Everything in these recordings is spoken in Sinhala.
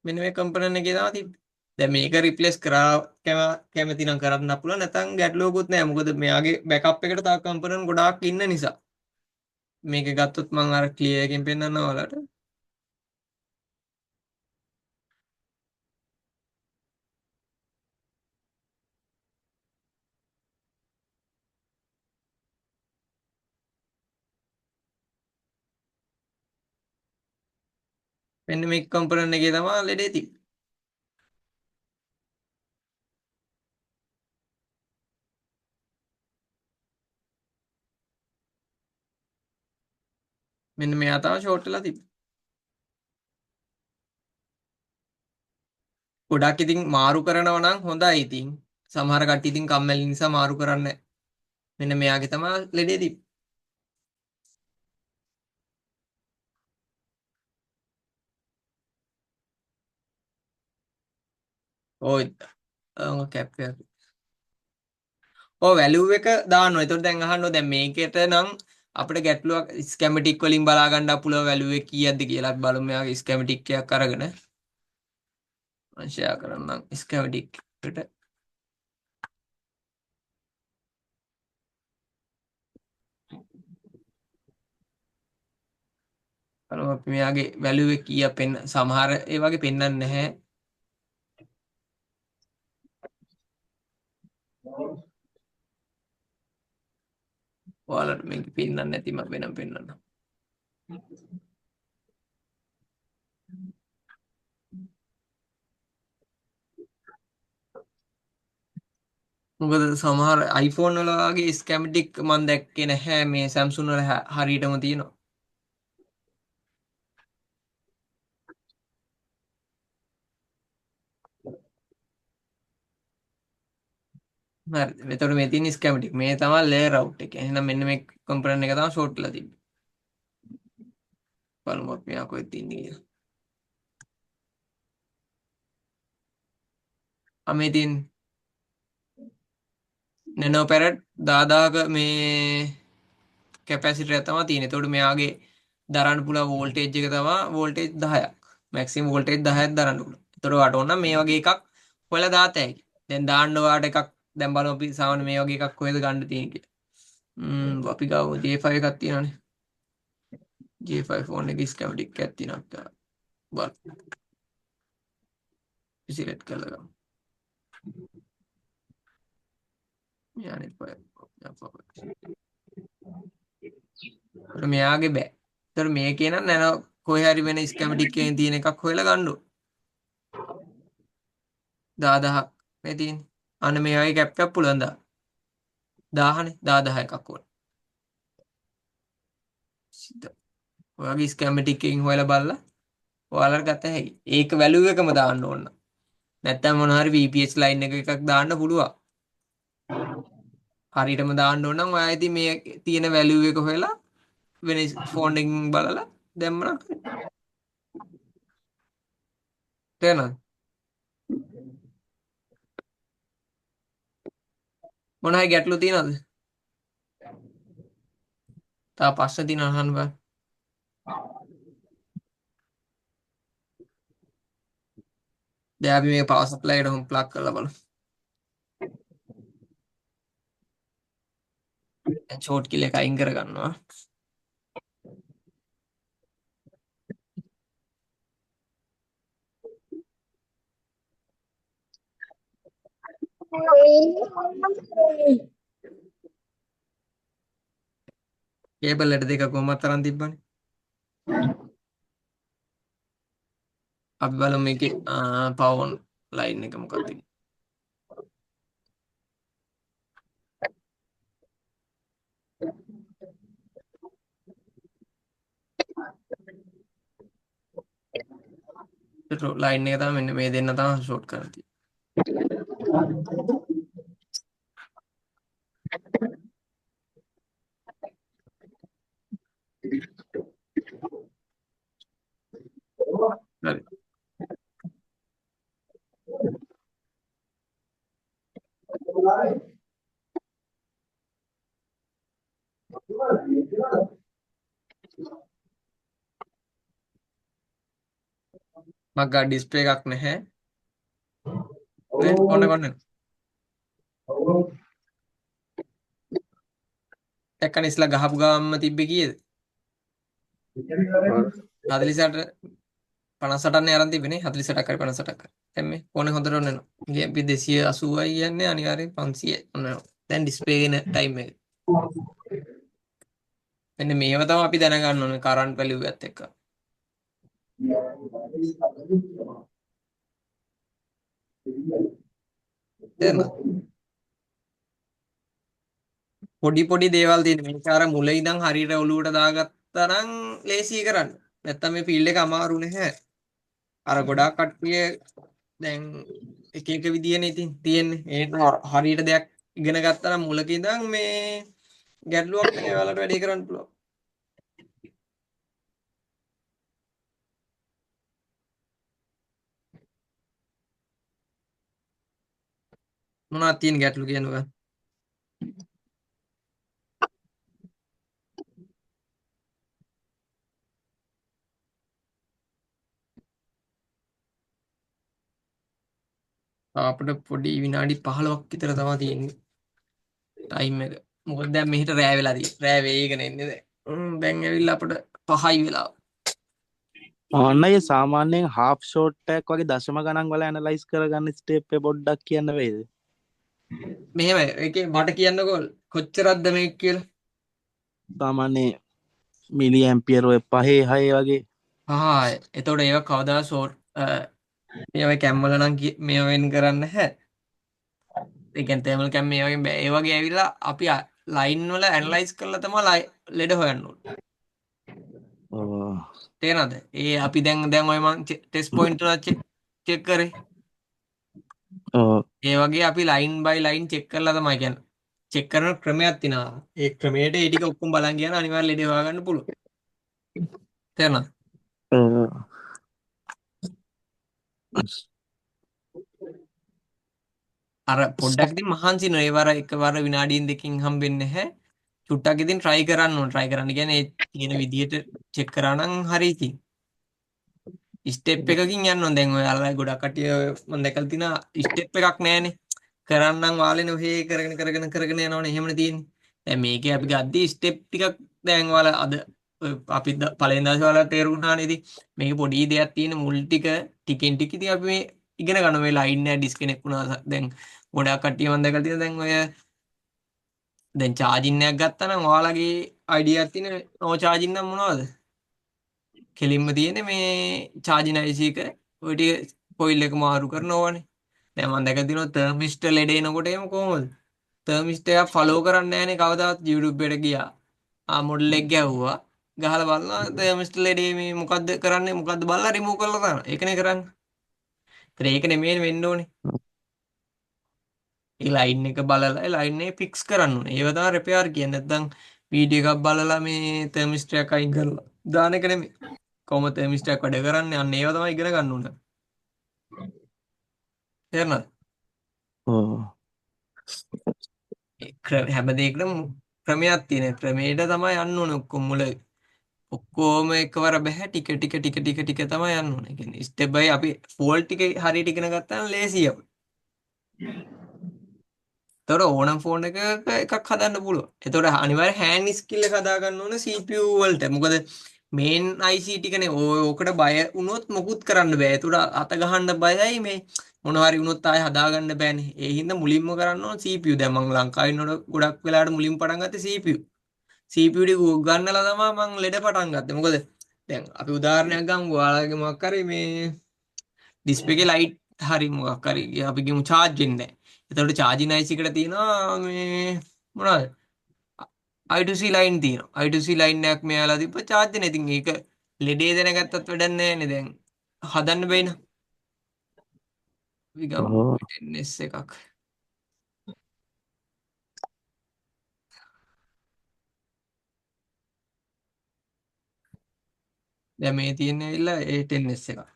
මෙන්න මේ කම්පොනන්ට් එකේ තමයි තිබ්බේ. දැන් මේක රිප්ලේස් කරා කැමති නම් කරන්න පුළුවන් නැත්නම් ගැටලුවකුත් නැහැ. මොකද මෙයාගේ බෑකප් එකට තව කම්පොනන්ට් ගොඩාක් ඉන්න නිසා. මේක ගත්තොත් මම අර ක්ලියර් එකෙන් පෙන්නන්නම් ඔයාලට. මෙන්න මේ කම්පොනන්ට් එකේ තමයි ලෙඩේ තිබ්බේ. මෙන්න මෙයා තමයි ෂෝට් වෙලා තිබ්බේ. ගොඩක් ඉතින් මාරු කරනවා නම් හොඳයි ඉතින්. සමහර කට්ටිය ඉතින් කම්මැලි නිසා මාරු කරන්නේ නැහැ. මෙන්න මෙයාගේ තමයි ලෙඩේ තිබ්බේ. ඔය කැප් එක. ඔව් වැලියු එක දාන්නවා. ඒතකොට දැන් අහන්න දැන් මේකෙට නම් අපිට ගැටලුවක් ස්කැමැටික් වලින් බලා ගන්න පුළුවන් වැලියු එක කීයක්ද කියලා අපි බලමු. මෙයාගේ ස්කැමැටික් එකක් අරගෙන මම ෂෙයා කරන්නම් ස්කැමැටික් එකට. බලමු අපි මෙයාගේ වැලියු එක කීයක් පෙන්න සමහර ඒ වගේ පෙන්වන්නේ නැහැ. ඔයාලට මේක පෙන්වන්නේ නැති මම වෙනම පෙන්වන්නම්. මොකද සමහර iPhone වල වගේ ස්කැමැටික් මම දැක්කේ නැහැ. මේ Samsung වල හරියටම තියෙනවා. හරි. එතකොට මේ තියෙන ස්කැමැටික් මේ තමයි ලේයර් අවුට් එක. එහෙනම් මෙන්න මේ කම්පොනන්ට් එක තමයි ෂෝට් වෙලා තිබ්බේ. බලමු අපි මෙයා කොහෙද තියන්නේ කියලා. මේ තියෙන නැනෝ පැරට් 10000ක මේ කැපැසිටර් එක තමයි තියෙන්නේ. එතකොට මෙයාගේ දරන්න පුළුවන් වෝල්ටේජ් එක තමයි වෝල්ටේජ් 10ක්. මැක්සිමම් වෝල්ටේජ් 10ක් දරන්න පුළුවන්. එතකොට ඔයාට ඕන නම් මේ වගේ එකක් හොයලා දාත හැකියි. දැන් දාන්න ඔයාට එකක් දැන් බලමු අපි සාමාන්‍ය මේ වගේ එකක් කොහෙද ගන්න තියෙන්නේ කියලා. අපි ගාව J5 එකක් තියෙනවානේ. J5 ෆෝන් එකේ ස්කැමැටික් එකක් තියෙනවා. බලන්න. සිලෙක්ට් කරලා ගමු. මෙයානේ මෙයාගේ බෑ. ඒතර මේකේ නම් නැන කොහේ හරි වෙන ස්කැමැටික් එකකින් තියෙන එකක් හොයලා ගන්න ඕන. 10000ක් මේ තියෙන්නේ. අන්න මේ වගේ කැප් එකක් පුළුවන් 1000නේ 10 එකක් ඕන. සිද්ධ. ඔයගේ ස්කැමැටික් එකකින් හොයලා බලලා ඔයාලට ගත හැකි. ඒක වැලියු එකම දාන්න ඕන. නැත්තම් මොන හරි VPS ලයින් එකක් දාන්න පුළුවන්. හරියටම දාන්න ඕන නම් ඔයා ඉතින් මේ තියෙන වැලියු එක හොයලා වෙන ෆෝන් එකකින් බලලා දැම්මනම් තේරෙනවද? මොන හරි ගැටලු තියෙනවද? තා පස්සේ තියෙන අහන්න බෑ. දැන් අපි මේ පවර් සප්ලයි එකට හොම් ප්ලග් කරලා බලමු. දැන් ෂෝට් කිල් එක අයින් කරගන්නවා. කේබල් එක දෙක කොහොමද තරම් තිබ්බනේ. අපි බලමු මේකේ පවර් ලයින් එක මොකක්ද කියලා. ලයින් එක තමයි මෙන්න මේ දෙන්න තමයි ෂෝට් කරලා තියෙන්නේ. හරි. මග ඩිස්ප්ලේ එකක් නැහැ. නේ කොන්න කොන්න. දැක්කනේ ඉස්ලා ගහපු ගාම්ම තිබ්බේ කීයද? 48 58න්නේ අරන් තිබ්බනේ 48ක් හරි 58ක් හරි. දැන් මේ ෆෝනේ හොඳට ඔන්න එනවා. MP 280යි කියන්නේ අනිවාර්යෙන් 500යි ඔන්න එනවා. දැන් ඩිස්ප්ලේ එන ටයිම් එක. මෙන්න මේව තමයි අපි දැනගන්න ඕනේ කරන්ට් වැලියු එකත් එක්ක. තේරුණාද? පොඩි පොඩි දේවල් තියෙන මේක අර මුල ඉඳන් හරියට ඔලුවට දාගත්තා නම් ලේසියි කරන්න. නැත්තම් මේ ෆීල්ඩ් එක අමාරු නැහැ. අර ගොඩාක් කට්ටිය දැන් එක එක විදියනේ ඉතින් තියෙන්නේ. ඒක හරියට දෙයක් ඉගෙන ගත්තා නම් මුලක ඉඳන් මේ ගැටලුවක් නැහැ. ඔයාලට වැඩේ කරන්න පුළුවන්. මොනවද තියෙන ගැටලු කියනවා? අපිට පොඩි විනාඩි 15ක් විතර තමයි තියෙන්නේ ටයිම් එක. මොකද දැන් මෙහෙට රෑ වෙලා තියෙන්නේ. රෑ වේගෙන එන්නේ දැන්. දැන් ඇවිල්ලා අපිට 5යි වෙලාව. ඔන්න ඒ සාමාන්‍යයෙන් හාෆ් ෂෝට්ටයක් වගේ දශම ගණන් වල ඇනලයිස් කරගන්න ස්ටේප් එක පොඩ්ඩක් කියන්න වේද? මෙහෙම ඒකේ මට කියන්නකෝ කොච්චරක්ද මේක කියලා. සාමාන්‍ය මිලි ඇම්පියර් ඔය 5 6 වගේ. එතකොට ඒක කවදා ෂෝට් මේවා කැම්වල නම් මේවා වෙන් කරන්න නැහැ. ඒ කියන්නේ තර්මල් කැම් මේ වගේ බෑ. ඒ වගේ ඇවිල්ලා අපි ලයින් වල ඇනලයිස් කරලා තමයි ලෙඩ හොයන්න ඕනේ. ඔව්. තේරෙනවද? ඒ අපි දැන් ඔය මං ටෙස්ට් පොයින්ට් වල චෙක් කරේ. ඔව්. ඒ වගේ අපි ලයින් බයි ලයින් චෙක් කරලා තමයි කියන්නේ. චෙක් කරන ක්‍රමයක් තියෙනවා. ඒ ක්‍රමයට ඒ ටික ඔක්කොම බලන් ගියා නම් අනිවාර්යෙන් ලෙඩ හොයාගන්න පුළුවන්. තේරෙනවද? ඔව්. අර පොඩ්ඩක් ඉතින් මහන්සි වෙනවා. ඒ වර එකවර විනාඩියෙන් දෙකකින් හම්බෙන්නේ නැහැ. චුට්ටක් ඉතින් try කරන්න ඕන. try කරන්න කියන්නේ ඒ තියෙන විදියට චෙක් කරා නම් හරි ඉතින්. ස්ටෙප් එකකින් යන්න ඕන. දැන් ඔයාලා ගොඩක් කටිය මම දැකලා තිනා ස්ටෙප් එකක් නැහැනේ. කරන්නම් වාලේ ඔහේ කරගෙන යනවනේ එහෙමනේ තියෙන්නේ. දැන් මේකේ අපි ගද්දි ස්ටෙප් ටිකක් දැන් ඔයාලා අද අපි පළවෙනි දවසේ ඔයාලා තේරුණානේ ඉතින් මේක පොඩි දෙයක් තියෙන මුල් ටික ටිකෙන් ටික ඉතින් අපි මේ ඉගෙන ගන්න මේ ලයින් එක ඩිස්කනෙක්ට් වුණා. දැන් ගොඩක් කට්ටිය මම දැකලා තියෙනවා දැන් ඔය දැන් චාර්ජින් එකක් ගත්තා නම් ඔයාලගේ අයිඩියා එකක් තියෙන නෝ චාර්ජින් නම් මොනවද? කෙලින්ම තියෙන්නේ මේ චාර්ජින් IC එක ඔය ටික කොයිල් එක මාරු කරන ඕනේ. දැන් මම දැකලා තියෙනවා තර්මිස්ටර් ලෙඩ එනකොට එහෙම කොහොමද? තර්මිස්ටර් එක ෆලෝ කරන්නේ නැහනේ කවදාවත් YouTube එකට ගියා. මොඩල් එක ගැහුවා. ගහලා බලනවා තර්මිස්ටර් ලෙඩේ මේ මොකද්ද කරන්නේ? මොකද්ද බලලා රිමූව් කරලා දානවා. ඒකනේ කරන්නේ. ඒතර ඒක නෙමෙයි වෙන්න ඕනේ. ඒ ලයින් එක බලලා ඒ ලයින් එක ෆික්ස් කරන්න ඕනේ. ඒව තමයි රිපෙයාර් කියන්නේ. නැත්නම් වීඩියෝ එකක් බලලා මේ තර්මිස්ටර් එක අයින් කරලා දාන එක නෙමෙයි. කොහොමද තර්මිස්ටර් එක වැඩ කරන්නේ? අන්න ඒව තමයි ඉගෙන ගන්න ඕනේ. තේරුණාද? ඔව්. හැම දෙයකටම ක්‍රමයක් තියෙන. ක්‍රමයට තමයි යන්න ඕනේ ඔක්කොම මුල. ඔක්කොම එකවර බෑ ටික තමයි යන්න ඕනේ. ඒ කියන්නේ ස්ටෙප් බයි අපි ෆෝල්ට් ටික හරියට ඉගෙන ගත්තා නම් ලේසියි අපිට. ඒතකොට ඕනම් ෆෝන් එකක් හදන්න පුළුවන්. ඒතකොට අනිවාර්යෙන් හෑන්ඩ් ස්කිල් එක හදා ගන්න ඕනේ CPU වලට. මොකද මේන් IC ටිකනේ ඕකට බය වුණොත් මොකුත් කරන්න බෑ. ඒතකොට අත ගහන්න බයයි මේ මොනවා හරි වුණොත් ආයෙ හදා ගන්න බෑනේ. ඒ හින්දා මුලින්ම කරන්න ඕන CPU. දැන් මම ලංකාවේ ඉන්නකොට ගොඩක් වෙලාවට මුලින්ම පටන් ගත්තේ CPU. CPU ටික උගන්නලා තමයි මම ලෙඩ පටන් ගත්තේ. මොකද දැන් අපි උදාහරණයක් ගමු. ඔයාලගේ මොකක් හරි මේ ඩිස්ප්ලේ එකේ ලයිට් හරි මොකක් හරි අපි ගමු charge වෙන්නේ නැහැ. එතකොට charging IC එකට තියෙනවා මේ මොනවද? I2C line තියෙනවා. I2C line එකක් මෙයාලා දීපුවා charge දෙන. ඉතින් ඒක ලෙඩේ දැනගත්තත් වැඩක් නැහැ නේ දැන්. හදන්න බැයින. අපි ගමු ඔව්. NS එකක්. දැන් මේ තියෙන්නේ ඇවිල්ලා A10S එකක්.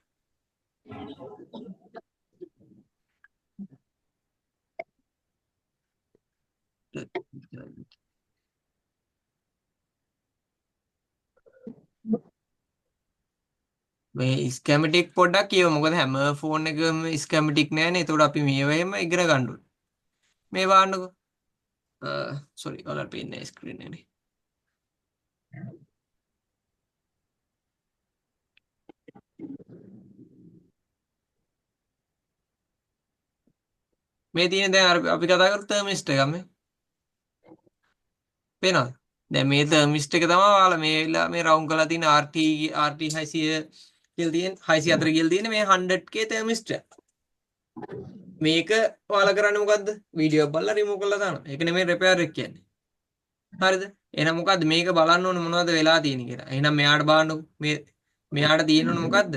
මේ ස්කැමටික් පොඩ්ඩක් කියව මොකද හැම ෆෝන් එකම ස්කැමටික් නෑනේ. එතකොට අපි මේවා එහෙම ඉගෙන ගන්න ඕනේ. මේ බලන්නකෝ. සෝරි ඔයාලට පේන්නේ ස්ක්‍රීන් එකේ. මේ තියෙන දැන් අපි කතා කරපු තර්මිස්ට් එකක් මේ. පේනවද? දැන් මේ තර්මිස්ට් එක තමයි ඔයාලා මේ වෙලාව මේ රවුන්ඩ් කරලා තියෙන RT 600 කියලා තියෙන 604 කියලා තියෙන මේ 100k තර්මිස්ට් එක. මේක ඔයාලා කරන්නේ මොකද්ද? වීඩියෝ බලලා රිමූව් කරලා දානවා. ඒක නෙමෙයි රිපෙයාර් එක කියන්නේ. හරිද? එහෙනම් මොකද්ද මේක බලන්න ඕනේ මොනවද වෙලා තියෙන්නේ කියලා. එහෙනම් මෙයාට බලන්නකො මෙයාට තියෙන්නේ මොකද්ද?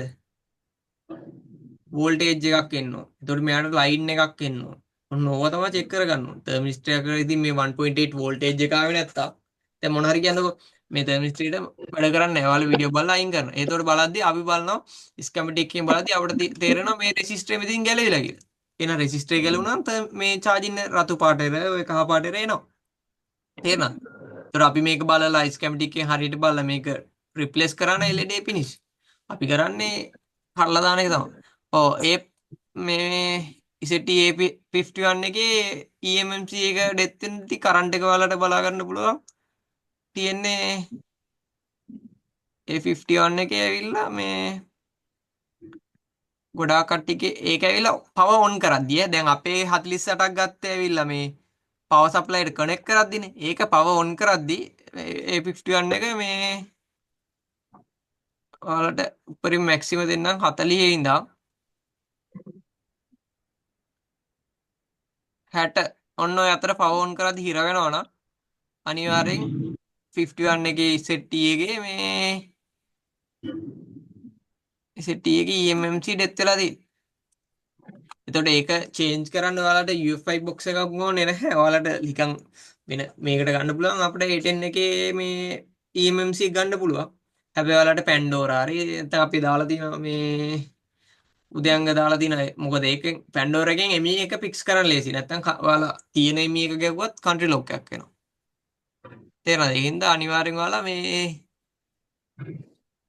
වෝල්ටේජ් එකක් එන්න ඕන. එතකොට මෙයාට ලයින් එකක් එන්න ඕන. ඔන්න ඕවා තමයි චෙක් කරගන්න ඕන. තර්මිස්ටර් එකක ඉතින් මේ 1.8 වෝල්ටේජ් එක ආවේ නැත්තම් දැන් මොන හරි කියන්නකො මේ තර්මිස්ටර් එකට වැඩ කරන්නේ නැහැ. ඔයාලා වීඩියෝ බලලා අයින් කරනවා. එතකොට බලද්දී අපි බලනවා ස්කැමැටික් එකෙන් බලද්දී අපිට තේරෙනවා මේ රෙසිස්ටර් මෙතනින් ගැලවිලා කියලා. එහෙනම් රෙසිස්ටර් එක ගැලවුණාම මේ චාර්ජින් රතු පාටේට ඔය කහ පාටේට එනවා. තේරෙනවද? එතකොට අපි මේක බලලා ස්කැමැටික් එකෙන් හරියට බලලා මේක රිප්ලේස් කරන්න LED finish. අපි කරන්නේ හරලා දාන එක තමයි. ඔව් ඒ මේ ඉසෙටි A51 එකේ EMMC එක ඩෙත් වෙනදී කරන්ට් එක ඔයාලට බලා ගන්න පුළුවන්. තියෙන්නේ A51 එකේ ඇවිල්ලා මේ ගොඩාක් කට්ටියගේ ඒක ඇවිල්ලා පවර් ඔන් කරද්දී දැන් අපේ 48ක් ගත්තේ ඇවිල්ලා මේ පවර් සප්ලයියට කනෙක්ට් කරද්දීනේ. ඒක පවර් ඔන් කරද්දී A51 එක මේ ඔයාලට උඩරින් මැක්සිමම් දෙන්නම් 40 ඉඳන් 60 ඔන්න ඔය අතර පවර් ඔන් කරද්දී හිර වෙනවා නම් අනිවාර්යෙන් 51 එකේ සෙට් එකේ මේ සෙට් එකේ EMMC ඩෙත් වෙලා තියෙන්නේ. එතකොට ඒක චේන්ජ් කරන්න ඔයාලට UFI box එකක් ඕනේ නැහැ. ඔයාලට නිකන් වෙන මේකට ගන්න පුළුවන් අපිට A10 එකේ මේ EMMC ගන්න පුළුවන්. හැබැයි ඔයාලට Pandora හරි නැත්නම් අපි දාලා තියෙන මේ උදයන්ග දාලා තියෙන මොකද ඒකෙන් Pandora එකෙන් ME එක fix කරන්න ලේසි. නැත්නම් ඔයාලා තියෙන ME එක ගැව්වත් country lock එකක් වෙනවා. තේරෙනවද? ඒ හින්දා අනිවාර්යෙන් ඔයාලා මේ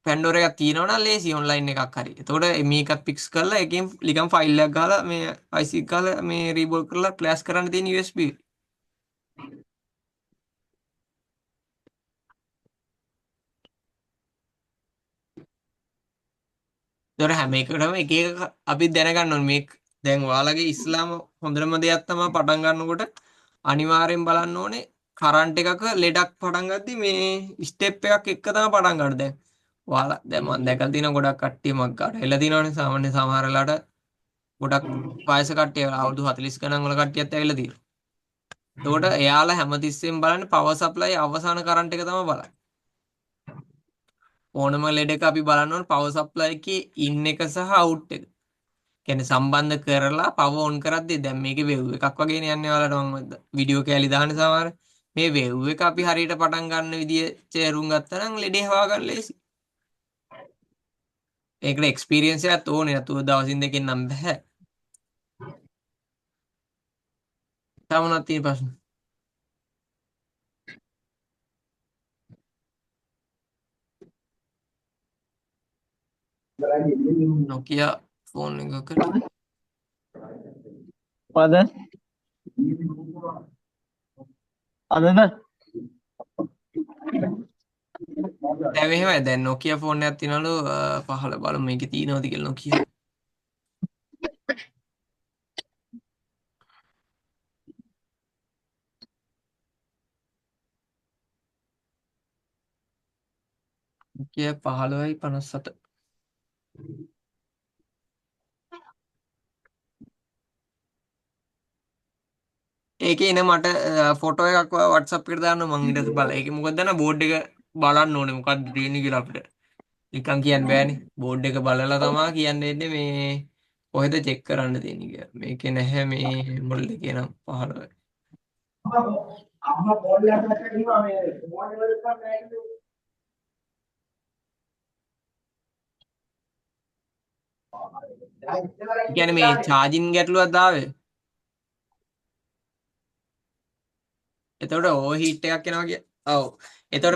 Pandora එකක් තියෙනවා නම් ලේසි ඔන්ලයින් එකක් හරි. එතකොට මේකත් ෆික්ස් කරලා එකෙන් නිකන් ෆයිල් එකක් ගහලා මේ IC එක ගහලා මේ රීබෝල් කරලා ෆ්ලෑෂ් කරන්න තියෙන USB. ඒතර හැම එකකටම එක එක අපි දැනගන්න ඕනේ මේ දැන් ඔයාලගේ ඉස්ලාම හොඳම දෙයක් තමයි පටන් ගන්නකොට අනිවාර්යෙන් බලන්න ඕනේ කරන්ට් එකක ලෙඩක් පටන් ගද්දි මේ ස්ටෙප් එකක් එක තමයි පටන් ගන්න. දැන් ඔයාලා දැන් මම දැකලා තියෙන ගොඩක් කට්ටිය මක් ගන්න. එලා දිනවනේ සාමාන්‍ය සමහර වෙලාවට ගොඩක් වයස කට්ටිය අවුරුදු 40 ගණන් වල කට්ටියත් ඇවිල්ලා තියෙනවා. එතකොට එයාලා හැමතිස්සෙම බලන්නේ පවර් සප්ලයි අවසාන කරන්ට් එක තමයි බලන්නේ. ඕනම ලෙඩ එක අපි බලන්න ඕනේ පවර් සප්ලයි එකේ ඉන් එක සහ අවුට් එක. කියන්නේ සම්බන්ධ කරලා පවර් ඔන් කරද්දී දැන් මේකේ වේව් එකක් වගේනේ යන්නේ ඔයාලට මම වීඩියෝ කෑලි දාන්නේ සමහර. මේ වේව් එක අපි හරියට පටන් ගන්න විදිය තේරුම් ගත්තා නම් ලෙඩේ හොයා ගන්න ලේසි. ඒකට එක්ස්පීරියන්ස් එකක් ඕනේ නැතුව දවසින් දෙකෙන් නම් බෑ. තව මොනවද තියෙන ප්‍රශ්න? Nokia ෆෝන් එකකට Pada ada දැන් මෙහෙමයි දැන් Nokia ෆෝන් එකක් තියෙනවලු පහළ බලමු මේකේ තියෙනවද කියලා Nokia. Nokia 1557. ඒකේ එන මට ෆොටෝ එකක් WhatsApp එකට දාන්න මං ඊට පස්සේ බලලා. ඒකේ මොකද දන්න බෝඩ් එක බලන්න ඕනේ මොකක්ද තියෙන්නේ කියලා අපිට. නිකන් කියන්න බෑනේ. බෝඩ් එක බලලා තමයි කියන්න වෙන්නේ මේ කොහෙද චෙක් කරන්න තියෙන්නේ කියලා. මේකේ නැහැ මේ මොඩල් එකේ නම් 15. කියන්නේ මේ charging ගැටලුවක් දාවේ. එතකොට ඕවර් හීට් එකක් එනවා කිය. ඔව්. එතකොට